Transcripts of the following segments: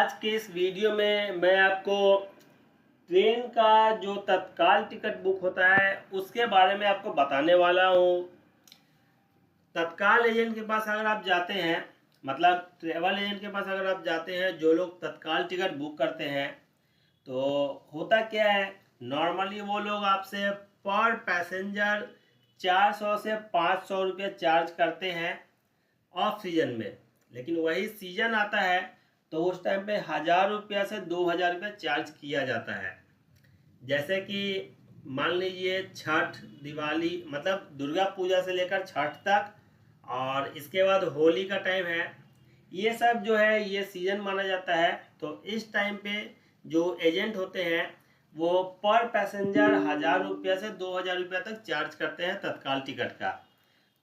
आज के इस वीडियो में मैं आपको ट्रेन का जो तत्काल टिकट बुक होता है उसके बारे में आपको बताने वाला हूँ। तत्काल एजेंट के पास अगर आप जाते हैं, मतलब ट्रेवल एजेंट के पास अगर आप जाते हैं, जो लोग तत्काल टिकट बुक करते हैं, तो होता क्या है, नॉर्मली वो लोग आपसे पर पैसेंजर 400 से 500 रुपये चार्ज करते हैं ऑफ सीजन में। लेकिन वही सीजन आता है तो उस टाइम पे 1000 रुपया से 2000 रुपये चार्ज किया जाता है। जैसे कि मान लीजिए छठ, दिवाली, मतलब दुर्गा पूजा से लेकर छठ तक, और इसके बाद होली का टाइम है, ये सब जो है ये सीजन माना जाता है। तो इस टाइम पे जो एजेंट होते हैं वो पर पैसेंजर 1000 रुपया से 2000 रुपया तक चार्ज करते हैं तत्काल टिकट का।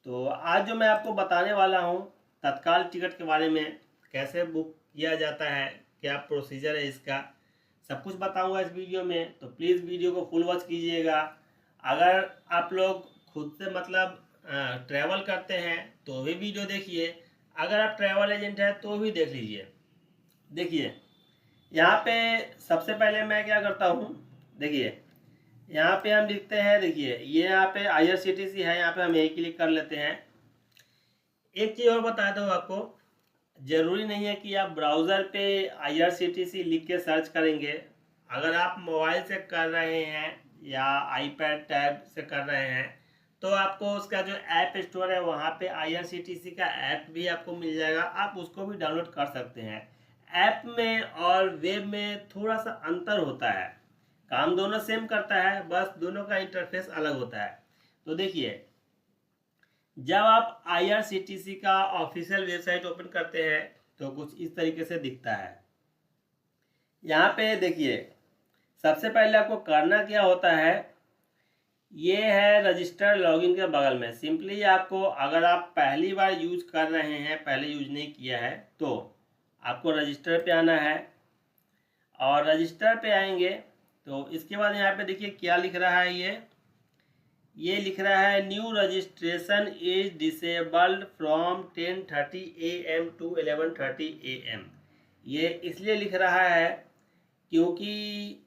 तो आज जो मैं आपको बताने वाला हूँ तत्काल टिकट के बारे में, कैसे बुक किया जाता है, क्या प्रोसीजर है इसका, सब कुछ बताऊंगा इस वीडियो में। तो प्लीज़ वीडियो को फुल वॉच कीजिएगा। अगर आप लोग खुद से मतलब ट्रैवल करते हैं तो भी वीडियो देखिए, अगर आप ट्रैवल एजेंट हैं तो भी देख लीजिए। देखिए यहाँ पे सबसे पहले मैं क्या करता हूँ, देखिए यहाँ पे हम लिखते हैं, देखिए ये यहाँ पे IRCTC है, यहाँ पे हम यही क्लिक कर लेते हैं। एक चीज़ और बता दूँ आपको, ज़रूरी नहीं है कि आप ब्राउज़र पे IRCTC लिख के सर्च करेंगे। अगर आप मोबाइल से कर रहे हैं या आईपैड टैब से कर रहे हैं तो आपको उसका जो ऐप स्टोर है वहाँ पे IRCTC का ऐप भी आपको मिल जाएगा, आप उसको भी डाउनलोड कर सकते हैं। ऐप में और वेब में थोड़ा सा अंतर होता है, काम दोनों सेम करता है, बस दोनों का इंटरफेस अलग होता है। तो देखिए जब आप IRCTC का ऑफिशियल वेबसाइट ओपन करते हैं तो कुछ इस तरीके से दिखता है। यहाँ पे देखिए सबसे पहले आपको करना क्या होता है, ये है रजिस्टर लॉगिन के बगल में। सिंपली आपको, अगर आप पहली बार यूज कर रहे हैं, पहले यूज नहीं किया है, तो आपको रजिस्टर पे आना है। और रजिस्टर पे आएंगे तो इसके बाद यहाँ पे देखिए क्या लिख रहा है, ये लिख रहा है new registration is disabled from 10:30 AM to 11:30 AM। ये इसलिए लिख रहा है क्योंकि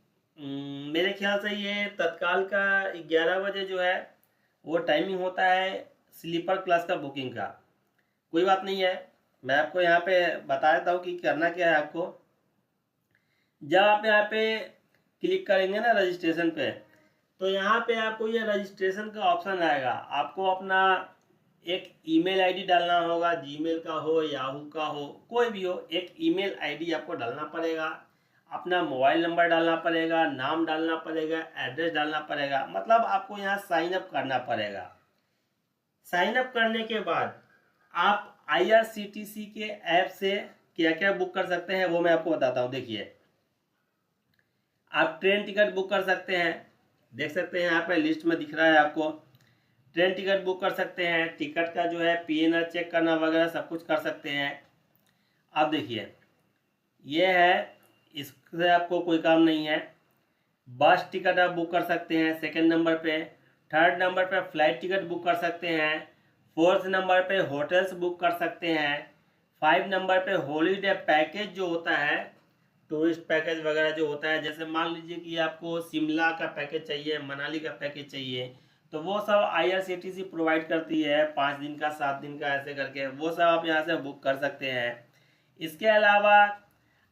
मेरे ख्याल से ये तत्काल का 11 बजे जो है वो टाइमिंग होता है स्लीपर क्लास का बुकिंग का। कोई बात नहीं है, मैं आपको यहाँ पे बता देता हूँ कि करना क्या है आपको। जब आप यहाँ पे क्लिक करेंगे ना रजिस्ट्रेशन पे, तो यहाँ पे आपको ये रजिस्ट्रेशन का ऑप्शन आएगा। आपको अपना एक ईमेल आईडी डालना होगा, जीमेल का हो, याहू का हो, कोई भी हो, एक ईमेल आईडी आपको डालना पड़ेगा। अपना मोबाइल नंबर डालना पड़ेगा, नाम डालना पड़ेगा, एड्रेस डालना पड़ेगा, मतलब आपको यहाँ साइन अप करना पड़ेगा। साइन अप करने के बाद आप IRCTC के ऐप से क्या क्या बुक कर सकते हैं वो मैं आपको बताता हूँ। देखिए आप ट्रेन टिकट बुक कर सकते हैं, देख सकते हैं यहाँ पे लिस्ट में दिख रहा है आपको। ट्रेन टिकट बुक कर सकते हैं, टिकट का जो है PNR चेक करना वगैरह सब कुछ कर सकते हैं। अब देखिए ये है, इससे आपको कोई काम नहीं है। बस टिकट आप बुक कर सकते हैं सेकंड नंबर पे। थर्ड नंबर पे फ्लाइट टिकट बुक कर सकते हैं। फोर्थ नंबर पे होटल्स बुक कर सकते हैं। 5 नंबर पे हॉलीडे पैकेज जो होता है, टूरिस्ट पैकेज वगैरह जो होता है, जैसे मान लीजिए कि आपको शिमला का पैकेज चाहिए, मनाली का पैकेज चाहिए, तो वो सब IRCTC प्रोवाइड करती है, 5 दिन का, 7 दिन का, ऐसे करके वो सब आप यहाँ से बुक कर सकते हैं। इसके अलावा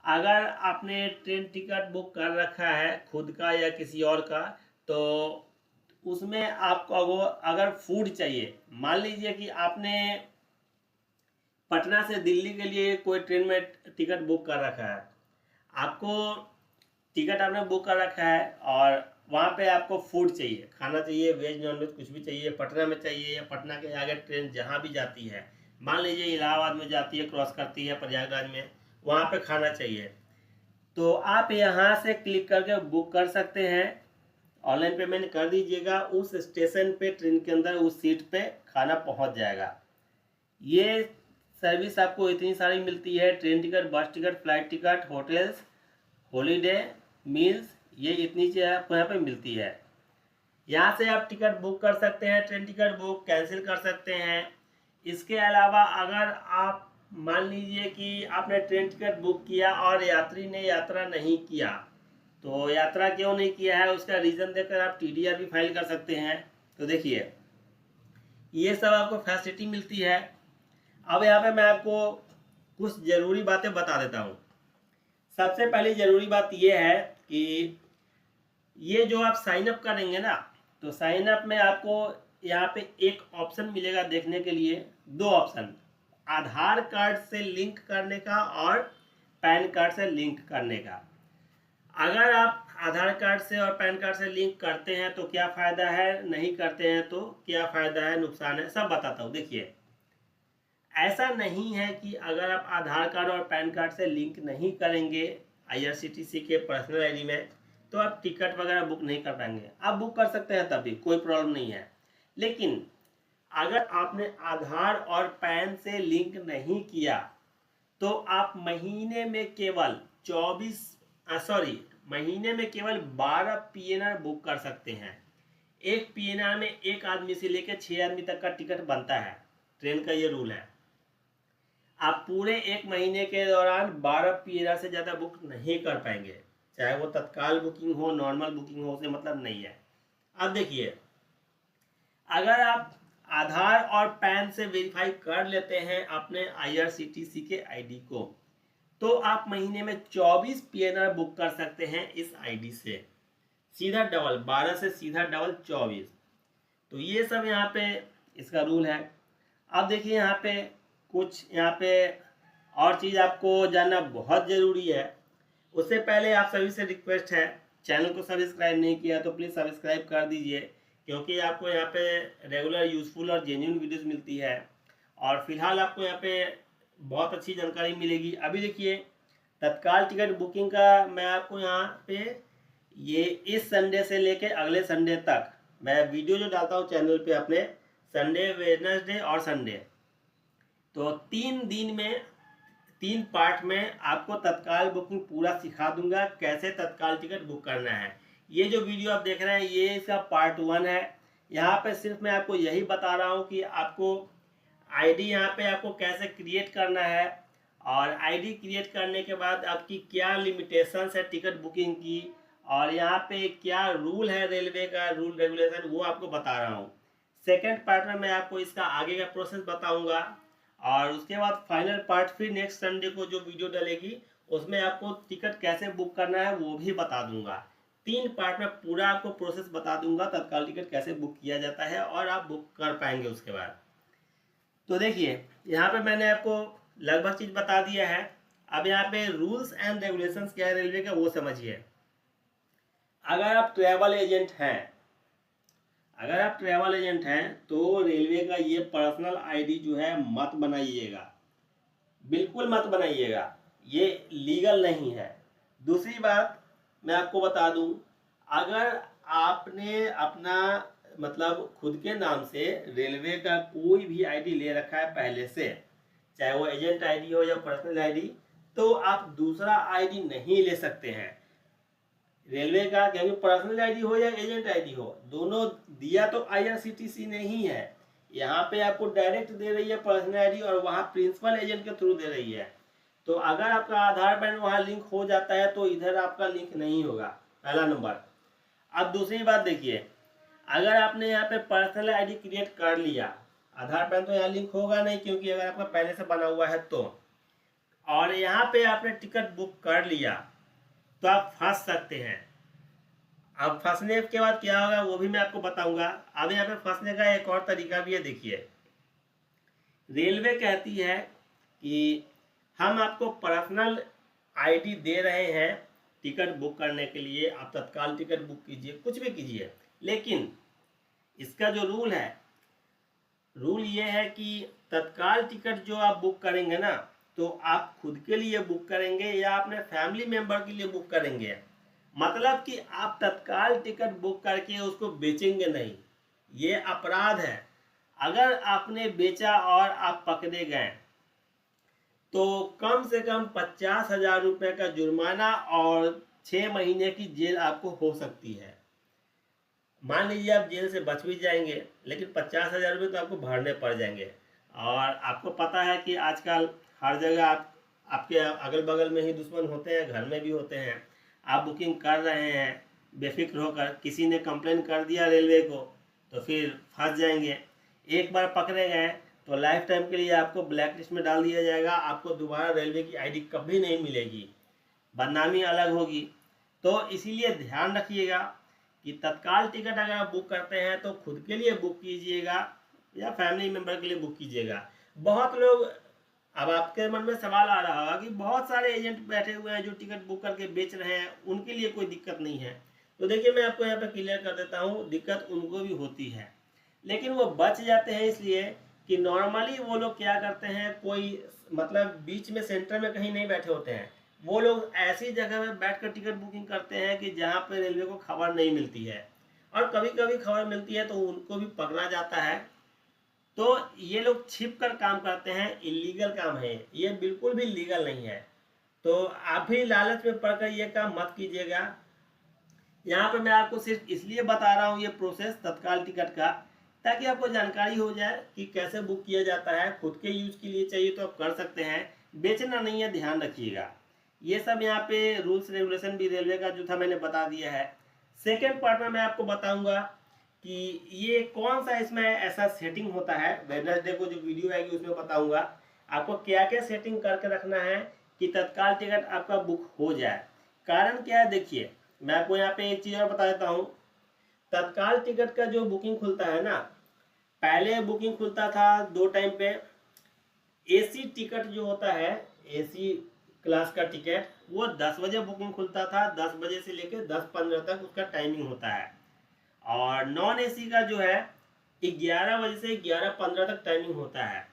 अगर आपने ट्रेन टिकट बुक कर रखा है खुद का या किसी और का, तो उसमें आपको वो अगर फूड चाहिए, मान लीजिए कि आपने पटना से दिल्ली के लिए कोई ट्रेन में टिकट बुक कर रखा है, आपको टिकट आपने बुक कर रखा है और वहाँ पे आपको फूड चाहिए, खाना चाहिए, वेज नॉन वेज कुछ भी चाहिए, पटना में चाहिए या पटना के आगे ट्रेन जहाँ भी जाती है, मान लीजिए इलाहाबाद में जाती है, क्रॉस करती है प्रयागराज में, वहाँ पे खाना चाहिए, तो आप यहाँ से क्लिक करके बुक कर सकते हैं। ऑनलाइन पेमेंट कर दीजिएगा, उस स्टेशन पे ट्रेन के अंदर उस सीट पे खाना पहुँच जाएगा। ये सर्विस आपको इतनी सारी मिलती है, ट्रेन टिकट, बस ticket, flight ticket, hotels, holiday, meals, ये इतनी चीज़ें आपको यहाँ पे मिलती है। यहाँ से आप टिकट बुक कर सकते हैं, ट्रेन टिकट बुक कैंसिल कर सकते हैं। इसके अलावा अगर आप मान लीजिए कि आपने ट्रेन टिकट बुक किया और यात्री ने यात्रा नहीं किया, तो यात्रा क्यों नहीं किया है उसका रीज़न देकर आप टीडीआर भी फाइल कर सकते हैं। तो देखिए ये सब आपको फैसिलिटी मिलती है। अब यहाँ पे मैं आपको कुछ ज़रूरी बातें बता देता हूँ। सबसे पहली ज़रूरी बात ये है कि ये जो आप साइन अप करेंगे ना, तो साइन अप में आपको यहाँ पे एक ऑप्शन मिलेगा देखने के लिए, दो ऑप्शन, आधार कार्ड से लिंक करने का और पैन कार्ड से लिंक करने का। अगर आप आधार कार्ड से और पैन कार्ड से लिंक करते हैं तो क्या फ़ायदा है, नहीं करते हैं तो क्या फ़ायदा है, नुकसान है, सब बताता हूँ। देखिए ऐसा नहीं है कि अगर आप आधार कार्ड और पैन कार्ड से लिंक नहीं करेंगे आईआरसीटीसी के पर्सनल आईडी में तो आप टिकट वगैरह बुक नहीं कर पाएंगे। आप बुक कर सकते हैं तभी, कोई प्रॉब्लम नहीं है। लेकिन अगर आपने आधार और पैन से लिंक नहीं किया तो आप महीने में केवल 12 पीएनआर बुक कर सकते हैं। एक पीएनआर में एक आदमी से लेकर 6 आदमी तक का टिकट बनता है, ट्रेन का ये रूल है। आप पूरे एक महीने के दौरान 12 पीएनआर से ज़्यादा बुक नहीं कर पाएंगे, चाहे वो तत्काल बुकिंग हो, नॉर्मल बुकिंग हो, उससे मतलब नहीं है। अब देखिए अगर आप आधार और पैन से वेरीफाई कर लेते हैं अपने आईआरसीटीसी के आईडी को, तो आप महीने में 24 पीएनआर बुक कर सकते हैं इस आईडी से, सीधा डबल, 12 से सीधा डबल 24। तो ये सब यहाँ पे इसका रूल है। अब देखिए यहाँ पे कुछ और चीज़ आपको जानना बहुत ज़रूरी है। उससे पहले आप सभी से रिक्वेस्ट है, चैनल को सब्सक्राइब नहीं किया तो प्लीज़ सब्सक्राइब कर दीजिए, क्योंकि आपको यहाँ पे रेगुलर यूज़फुल और जेन्युइन वीडियोस मिलती है और फिलहाल आपको यहाँ पे बहुत अच्छी जानकारी मिलेगी। अभी देखिए तत्काल टिकट बुकिंग का मैं आपको यहाँ पे ये इस संडे से लेके अगले संडे तक मैं वीडियो जो डालता हूँ चैनल पे अपने, संडे, वेडनेसडे और संडे, तो 3 दिन में 3 पार्ट में आपको तत्काल बुकिंग पूरा सिखा दूंगा, कैसे तत्काल टिकट बुक करना है। ये जो वीडियो आप देख रहे हैं ये इसका पार्ट 1 है। यहाँ पे सिर्फ मैं आपको यही बता रहा हूँ कि आपको आईडी यहाँ पे आपको कैसे क्रिएट करना है और आईडी क्रिएट करने के बाद आपकी क्या लिमिटेशंस है टिकट बुकिंग की, और यहाँ पे क्या रूल है रेलवे का रूल रेगुलेशन, वो आपको बता रहा हूँ। सेकेंड पार्ट में मैं आपको इसका आगे का प्रोसेस बताऊँगा और उसके बाद फाइनल पार्ट फिर नेक्स्ट संडे को जो वीडियो डलेगी उसमें आपको टिकट कैसे बुक करना है वो भी बता दूंगा। 3 पार्ट में पूरा आपको प्रोसेस बता दूंगा तत्काल टिकट कैसे बुक किया जाता है और आप बुक कर पाएंगे उसके बाद। तो देखिए यहाँ पे मैंने आपको लगभग चीज़ बता दिया है। अब यहाँ पे रूल्स एंड रेगुलेशंस क्या है रेलवे का वो समझिए। अगर आप ट्रैवल एजेंट हैं तो रेलवे का ये पर्सनल आईडी जो है मत बनाइएगा, बिल्कुल मत बनाइएगा, ये लीगल नहीं है। दूसरी बात मैं आपको बता दूं, अगर आपने अपना मतलब खुद के नाम से रेलवे का कोई भी आईडी ले रखा है पहले से, चाहे वो एजेंट आईडी हो या पर्सनल आईडी, तो आप दूसरा आईडी नहीं ले सकते हैं रेलवे का, क्योंकि पर्सनल आईडी हो या एजेंट आईडी हो, दोनों दिया तो आईआरसीटीसी ने ही है। यहाँ पे आपको डायरेक्ट दे रही है पर्सनल आईडी और वहाँ प्रिंसिपल एजेंट के थ्रू दे रही है। तो अगर आपका आधार पैन वहाँ लिंक हो जाता है तो इधर आपका लिंक नहीं होगा, पहला नंबर। अब दूसरी बात देखिए, अगर आपने यहाँ पे पर्सनल आईडी क्रिएट कर लिया, आधार पैन तो यहाँ लिंक होगा नहीं क्योंकि अगर आपका पहले से बना हुआ है तो, और यहाँ पे आपने टिकट बुक कर लिया तो आप फंस सकते हैं। अब फंसने के बाद क्या होगा वो भी मैं आपको बताऊंगा। अब यहाँ पे फंसने का एक और तरीका भी है। देखिए रेलवे कहती है कि हम आपको पर्सनल आईडी दे रहे हैं टिकट बुक करने के लिए, आप तत्काल टिकट बुक कीजिए, कुछ भी कीजिए, लेकिन इसका जो रूल ये है कि तत्काल टिकट जो आप बुक करेंगे ना, तो आप खुद के लिए बुक करेंगे या अपने फैमिली मेंबर के लिए बुक करेंगे, मतलब कि आप तत्काल टिकट बुक करके उसको बेचेंगे नहीं, ये अपराध है। अगर आपने बेचा और आप पकड़े गए तो कम से कम 50,000 रुपये का जुर्माना और 6 महीने की जेल आपको हो सकती है। मान लीजिए आप जेल से बच भी जाएंगे लेकिन 50,000 रुपये तो आपको भरने पड़ जाएंगे। और आपको पता है कि आजकल हर जगह आपके अगल बगल में ही दुश्मन होते हैं, घर में भी होते हैं। आप बुकिंग कर रहे हैं बेफिक्र होकर, किसी ने कंप्लेन कर दिया रेलवे को तो फिर फंस जाएंगे। एक बार पकड़े गए तो लाइफ टाइम के लिए आपको ब्लैक लिस्ट में डाल दिया जाएगा। आपको दोबारा रेलवे की आईडी कभी नहीं मिलेगी, बदनामी अलग होगी। तो इसीलिए ध्यान रखिएगा कि तत्काल टिकट अगर आप बुक करते हैं तो खुद के लिए बुक कीजिएगा या फैमिली मेम्बर के लिए बुक कीजिएगा। बहुत लोग, अब आपके मन में सवाल आ रहा होगा कि बहुत सारे एजेंट बैठे हुए हैं जो टिकट बुक करके बेच रहे हैं, उनके लिए कोई दिक्कत नहीं है। तो देखिए मैं आपको यहाँ पे क्लियर कर देता हूँ, दिक्कत उनको भी होती है, लेकिन वो बच जाते हैं इसलिए कि नॉर्मली वो लोग क्या करते हैं, कोई मतलब बीच में सेंटर में कहीं नहीं बैठे होते हैं। वो लोग ऐसी जगह में बैठकर टिकट बुकिंग करते हैं कि जहाँ पे रेलवे को खबर नहीं मिलती है, और कभी कभी खबर मिलती है तो उनको भी पकड़ा जाता है। तो ये लोग छिप कर काम करते हैं, इलीगल काम है ये, बिल्कुल भी लीगल नहीं है। तो आप भी लालच में पड़कर ये काम मत कीजिएगा। यहाँ पे मैं आपको सिर्फ इसलिए बता रहा हूँ ये प्रोसेस तत्काल टिकट का, ताकि आपको जानकारी हो जाए कि कैसे बुक किया जाता है। खुद के यूज के लिए चाहिए तो आप कर सकते हैं, बेचना नहीं है, ध्यान रखिएगा। ये सब यहाँ पे रूल्स रेगुलेशन भी रेलवे का जो था मैंने बता दिया है। सेकेंड पार्ट में मैं आपको बताऊंगा कि ये कौन सा इसमें ऐसा सेटिंग होता है। वेडनेसडे को जो वीडियो आएगी उसमें बताऊंगा आपको क्या क्या सेटिंग करके रखना है कि तत्काल टिकट आपका बुक हो जाए। कारण क्या है, देखिए मैं आपको यहाँ पे एक चीज़ और बता देता हूँ। तत्काल टिकट का जो बुकिंग खुलता है ना, पहले बुकिंग खुलता था 2 टाइम पे। एसी टिकट जो होता है, एसी क्लास का टिकट, वो 10 बजे बुकिंग खुलता था, 10 बजे से लेकर 10:15 तक उसका टाइमिंग होता है। और नॉन एसी का जो है 11 बजे से 11:15 तक टाइमिंग होता है।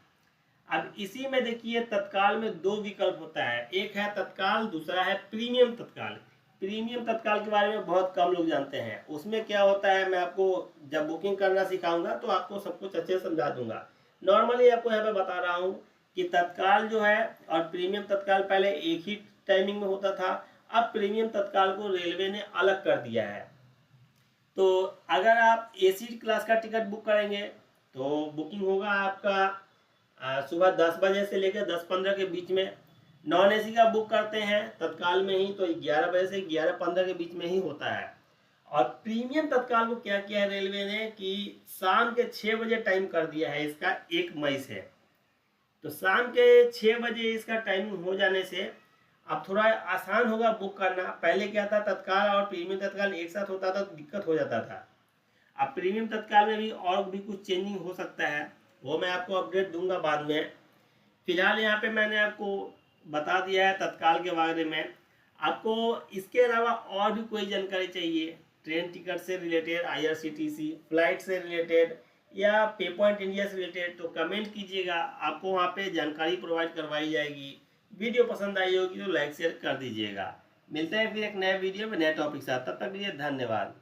अब इसी में देखिए तत्काल में 2 विकल्प होता है, एक है तत्काल, दूसरा है प्रीमियम तत्काल। प्रीमियम तत्काल के बारे में बहुत कम लोग जानते हैं। उसमें क्या होता है मैं आपको जब बुकिंग करना सिखाऊंगा तो आपको सब कुछ अच्छे से समझा दूंगा। नॉर्मली आपको यहाँ पे बता रहा हूँ कि तत्काल जो है और प्रीमियम तत्काल पहले एक ही टाइमिंग में होता था, अब प्रीमियम तत्काल को रेलवे ने अलग कर दिया है। तो अगर आप एसी क्लास का टिकट बुक करेंगे तो बुकिंग होगा आपका सुबह 10 बजे से लेकर 10:15 के बीच में। नॉन एसी का बुक करते हैं तत्काल में ही तो 11 बजे से 11:15 के बीच में ही होता है। और प्रीमियम तत्काल को क्या किया है रेलवे ने कि शाम के 6 बजे टाइम कर दिया है इसका, 1 मई से। तो शाम के 6 बजे इसका टाइमिंग हो जाने से अब थोड़ा आसान होगा बुक करना। पहले क्या था, तत्काल और प्रीमियम तत्काल एक साथ होता था तो दिक्कत हो जाता था। अब प्रीमियम तत्काल में भी और भी कुछ चेंजिंग हो सकता है, वो मैं आपको अपडेट दूंगा बाद में। फिलहाल यहाँ पे मैंने आपको बता दिया है तत्काल के बारे में। आपको इसके अलावा और भी कोई जानकारी चाहिए ट्रेन टिकट से रिलेटेड, IRCTC फ्लाइट से रिलेटेड या पे पॉइंट इंडिया से रिलेटेड, तो कमेंट कीजिएगा, आपको वहाँ पे जानकारी प्रोवाइड करवाई जाएगी। वीडियो पसंद आई होगी तो लाइक शेयर कर दीजिएगा। मिलते हैं फिर एक नए वीडियो में नए टॉपिक के साथ, तब तक के लिए धन्यवाद।